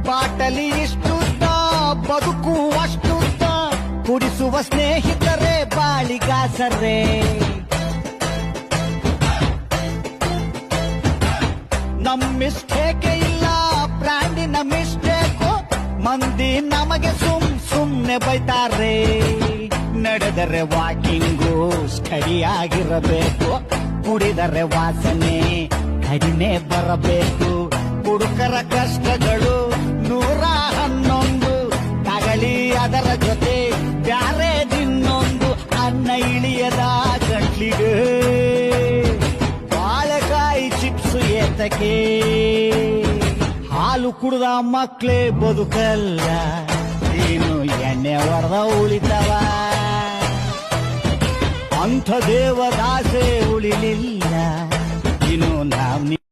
ಬಾಟಲಿ ಇಷ್ಟುದ್ದ ಬದುಕು ಅಷ್ಟುದ್ದ ಕುಡಿಸುವ ಸ್ನೇಹಿತರೇ ಬಾಳಿಗಾಸರೇ ನಮ್ ಮಿಸ್ಟೇಕ್ ಇಲ್ಲ ಬ್ರ್ಯಾಂಡಿನ ಮಿಸ್ಟೇಕು ಮಂದಿ ನಮಗೆ ಸುಮ್ನೆ ಬೈತಾರೆ ನಡೆದರೆ ವಾಕಿಂಗು ಸ್ಟಡಿ ಆಗಿರಬೇಕು ಕುಡಿದರೆ ವಾಸನೆ ಕಡಿಮೆ ಬರಬೇಕು ಹುಡುಕರ ಕಷ್ಟಗಳು 111 ತಗಲಿ ಅದರ ಜೊತೆ ಬ್ಯಾರೆ ದಿನ್ನೊಂದು ಅನ್ನ ಇಳಿಯದ ಗಂಟ್ಲಿಗೆ ಬಾಳೆಕಾಯಿ ಚಿಪ್ಸ್ ಏತಕ್ಕೆ ಹಾಲು ಕುಡ್ದ ಮಕ್ಳೇ ಬದುಕಲ್ಲ ಇನ್ನು ಎಣ್ಣೆ ಹೊಡೆದ ಉಳಿತವ ಅಂಥ ದೇವದಾಸೆ ಉಳಿಲಿಲ್ಲ ಇನ್ನು ನಾವು